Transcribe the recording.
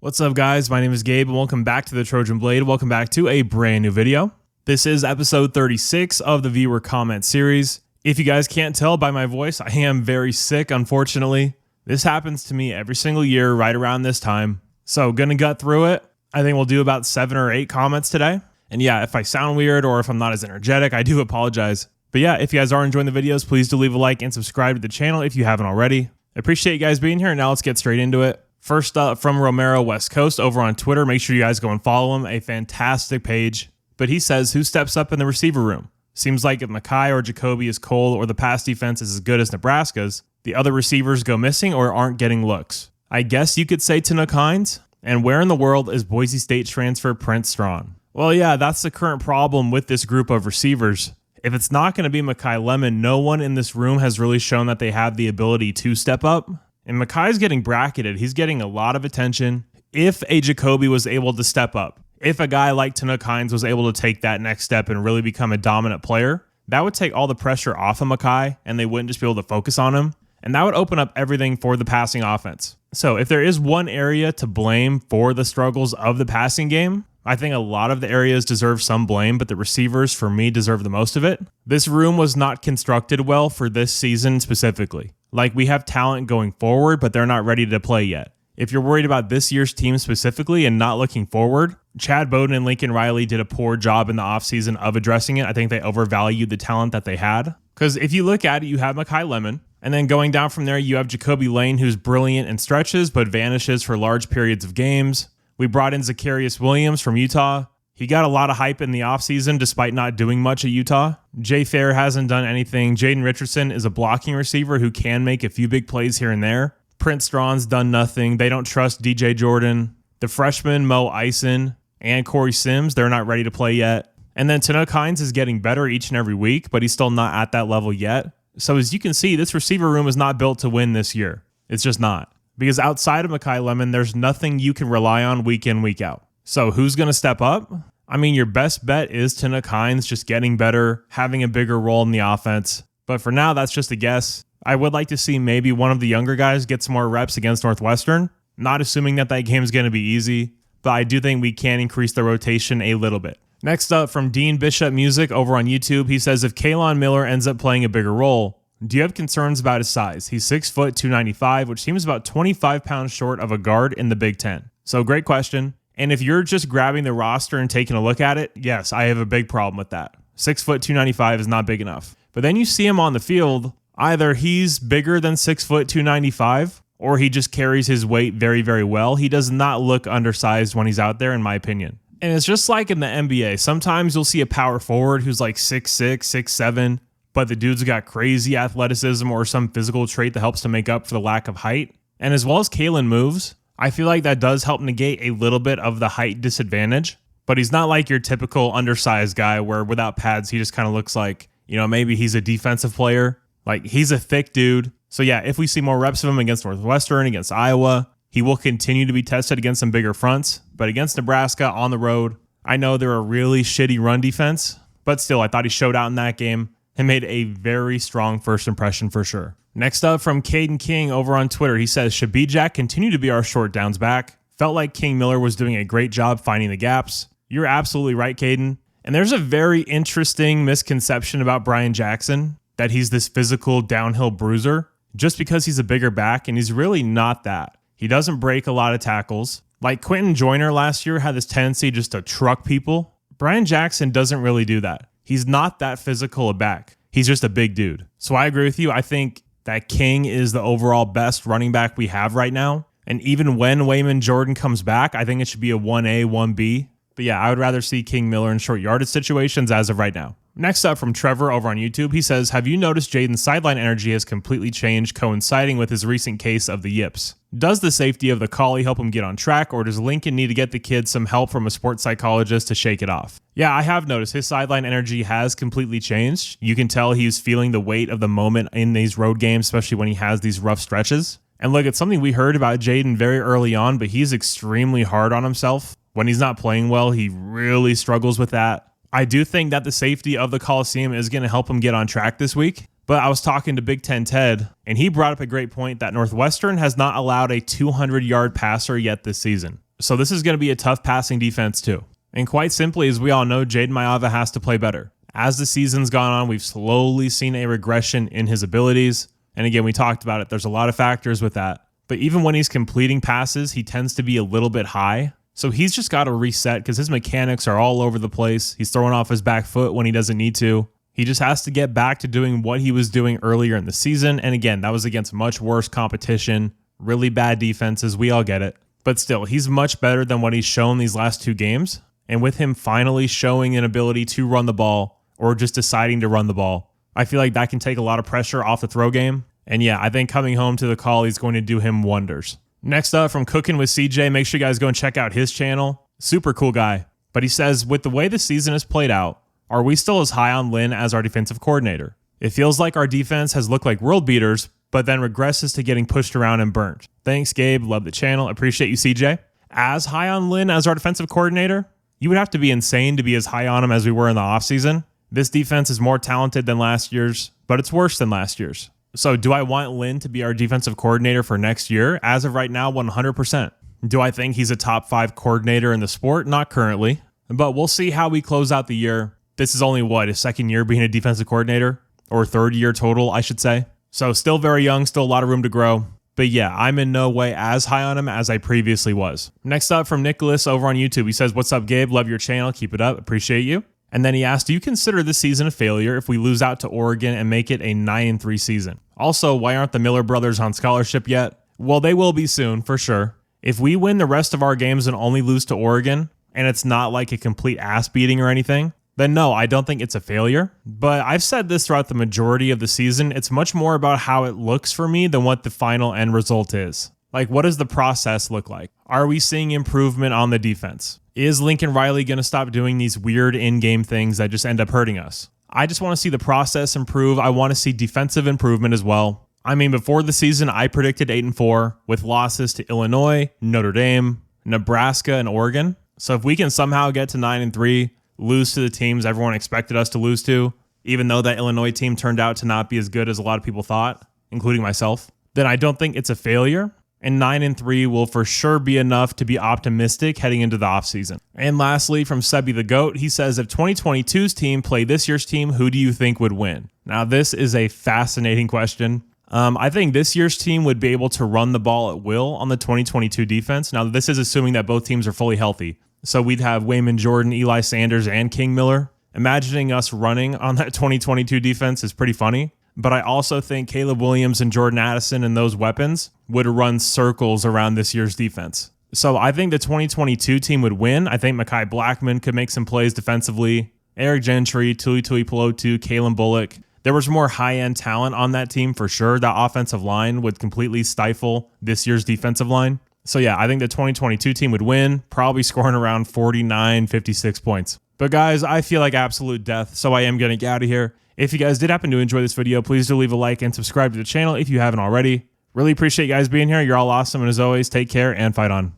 What's up, guys? My name is Gabe, and welcome back to the Trojan Blade. Welcome back to a brand new video. This is episode 36 of the viewer comment series. If you guys can't tell by my voice, I am very sick, unfortunately. This happens to me every single year right around this time. So gonna gut through it. I think we'll do about 7 or 8 comments today. And yeah, if I sound weird or if I'm not as energetic, I do apologize. But yeah, if you guys are enjoying the videos, please do leave a like and subscribe to the channel if you haven't already. I appreciate you guys being here, and now let's get straight into it. First up, from Romero West Coast over on Twitter, make sure you guys go and follow him. A fantastic page. But he says, who steps up in the receiver room? Seems like if Makai or Jacoby is cold or the pass defense is as good as Nebraska's, the other receivers go missing or aren't getting looks. I guess you could say Tanook Hines. And where in the world is Boise State transfer Prince Strawn? Well, yeah, that's the current problem with this group of receivers. If it's not going to be Makai Lemon, no one in this room has really shown that they have the ability to step up. And Makai's getting bracketed. He's getting a lot of attention. If a Jacoby was able to step up, if a guy like Tanook Hines was able to take that next step and really become a dominant player, that would take all the pressure off of Makai, and they wouldn't just be able to focus on him. And that would open up everything for the passing offense. So if there is one area to blame for the struggles of the passing game, I think a lot of the areas deserve some blame, but the receivers, for me, deserve the most of it. This room was not constructed well for this season specifically. Like, we have talent going forward, but they're not ready to play yet. If you're worried about this year's team specifically and not looking forward, Chad Bowden and Lincoln Riley did a poor job in the offseason of addressing it. I think they overvalued the talent that they had. Because if you look at it, you have Makai Lemon, and then going down from there, you have Jacoby Lane, who's brilliant in stretches, but vanishes for large periods of games. We brought in Zacharias Williams from Utah. He got a lot of hype in the offseason despite not doing much at Utah. Jay Fair hasn't done anything. Jaden Richardson is a blocking receiver who can make a few big plays here and there. Prince Strawn's done nothing. They don't trust DJ Jordan. The freshman Mo Eisen and Corey Sims, they're not ready to play yet. And then Tanook Hines is getting better each and every week, but he's still not at that level yet. So as you can see, this receiver room is not built to win this year. It's just not. Because outside of Makai Lemon, there's nothing you can rely on week in, week out. So who's going to step up? I mean, your best bet is Tanook Hines just getting better, having a bigger role in the offense. But for now, that's just a guess. I would like to see maybe one of the younger guys get some more reps against Northwestern. Not assuming that game is going to be easy, but I do think we can increase the rotation a little bit. Next up, from Dean Bishop Music over on YouTube, he says, if Kalon Miller ends up playing a bigger role, do you have concerns about his size? He's 6 foot, 295, which seems about 25 pounds short of a guard in the Big Ten. So great question. And if you're just grabbing the roster and taking a look at it, yes, I have a big problem with that. 6 foot, 295 is not big enough. But then you see him on the field, either he's bigger than 6 foot, 295, or he just carries his weight very, very well. He does not look undersized when he's out there, in my opinion. And it's just like in the NBA. Sometimes you'll see a power forward who's like 6'6", 6'7", but the dude's got crazy athleticism or some physical trait that helps to make up for the lack of height. And as well as Kaylon moves, I feel like that does help negate a little bit of the height disadvantage. But he's not like your typical undersized guy where without pads, he just kind of looks like, maybe he's a defensive player. Like, he's a thick dude. So yeah, if we see more reps of him against Northwestern, against Iowa, he will continue to be tested against some bigger fronts. But against Nebraska on the road, I know they're a really shitty run defense, but still, I thought he showed out in that game and made a very strong first impression for sure. Next up, from Caden King over on Twitter, he says, should B-Jack continue to be our short downs back? Felt like King Miller was doing a great job finding the gaps. You're absolutely right, Caden. And there's a very interesting misconception about Brian Jackson, that he's this physical downhill bruiser, just because he's a bigger back, and he's really not that. He doesn't break a lot of tackles. Like Quentin Joyner last year had this tendency just to truck people. Brian Jackson doesn't really do that. He's not that physical a back. He's just a big dude. So I agree with you. I think that King is the overall best running back we have right now. And even when Wayman Jordan comes back, I think it should be a 1A, 1B. But yeah, I would rather see King Miller in short yardage situations as of right now. Next up, from Trevor over on YouTube, he says, have you noticed Jaden's sideline energy has completely changed, coinciding with his recent case of the yips? Does the safety of the collie help him get on track, or does Lincoln need to get the kid some help from a sports psychologist to shake it off? Yeah, I have noticed his sideline energy has completely changed. You can tell he's feeling the weight of the moment in these road games, especially when he has these rough stretches. And look, it's something we heard about Jaden very early on, but he's extremely hard on himself. When he's not playing well, he really struggles with that. I do think that the safety of the Coliseum is going to help him get on track this week. But I was talking to Big Ten Ted, and he brought up a great point that Northwestern has not allowed a 200-yard passer yet this season. So this is going to be a tough passing defense too. And quite simply, as we all know, Jaden Maiava has to play better. As the season's gone on, we've slowly seen a regression in his abilities. And again, we talked about it. There's a lot of factors with that. But even when he's completing passes, he tends to be a little bit high. So he's just got to reset because his mechanics are all over the place. He's throwing off his back foot when he doesn't need to. He just has to get back to doing what he was doing earlier in the season. And again, that was against much worse competition, really bad defenses. We all get it. But still, he's much better than what he's shown these last 2 games. And with him finally showing an ability to run the ball or just deciding to run the ball, I feel like that can take a lot of pressure off the throw game. And yeah, I think coming home to the call is going to do him wonders. Next up, from Cooking with CJ, make sure you guys go and check out his channel. Super cool guy. But he says, with the way the season has played out, are we still as high on Lynn as our defensive coordinator? It feels like our defense has looked like world beaters, but then regresses to getting pushed around and burnt. Thanks, Gabe. Love the channel. Appreciate you, CJ. As high on Lynn as our defensive coordinator? You would have to be insane to be as high on him as we were in the offseason. This defense is more talented than last year's, but it's worse than last year's. So do I want Lynn to be our defensive coordinator for next year? As of right now, 100%. Do I think he's a top 5 coordinator in the sport? Not currently, but we'll see how we close out the year. This is only, his second year being a defensive coordinator, or third year total, I should say. So still very young, still a lot of room to grow. But yeah, I'm in no way as high on him as I previously was. Next up, from Nicholas over on YouTube. He says, what's up, Gabe? Love your channel. Keep it up. Appreciate you. And then he asked, do you consider this season a failure if we lose out to Oregon and make it a 9-3 season? Also, why aren't the Miller brothers on scholarship yet? Well, they will be soon, for sure. If we win the rest of our games and only lose to Oregon, and it's not like a complete ass beating or anything, then no, I don't think it's a failure. But I've said this throughout the majority of the season. It's much more about how it looks for me than what the final end result is. Like, what does the process look like? Are we seeing improvement on the defense? Is Lincoln Riley going to stop doing these weird in-game things that just end up hurting us? I just want to see the process improve. I want to see defensive improvement as well. I mean, before the season, I predicted 8-4 with losses to Illinois, Notre Dame, Nebraska, and Oregon. So if we can somehow get to 9-3, lose to the teams everyone expected us to lose to, even though that Illinois team turned out to not be as good as a lot of people thought, including myself, then I don't think it's a failure. And 9-3 will for sure be enough to be optimistic heading into the offseason. And lastly, from Sebi the GOAT, he says, if 2022's team played this year's team, who do you think would win? Now, this is a fascinating question. I think this year's team would be able to run the ball at will on the 2022 defense. Now, this is assuming that both teams are fully healthy. So we'd have Wayman Jordan, Eli Sanders, and King Miller. Imagining us running on that 2022 defense is pretty funny. But I also think Caleb Williams and Jordan Addison and those weapons would run circles around this year's defense. So I think the 2022 team would win. I think Mekhi Blackman could make some plays defensively. Eric Gentry, Tuli Tuipulotu, Kalen Bullock. There was more high-end talent on that team for sure. That offensive line would completely stifle this year's defensive line. So yeah, I think the 2022 team would win, probably scoring around 49, 56 points. But guys, I feel like absolute death, so I am going to get out of here. If you guys did happen to enjoy this video, please do leave a like and subscribe to the channel if you haven't already. Really appreciate you guys being here. You're all awesome. And as always, take care and fight on.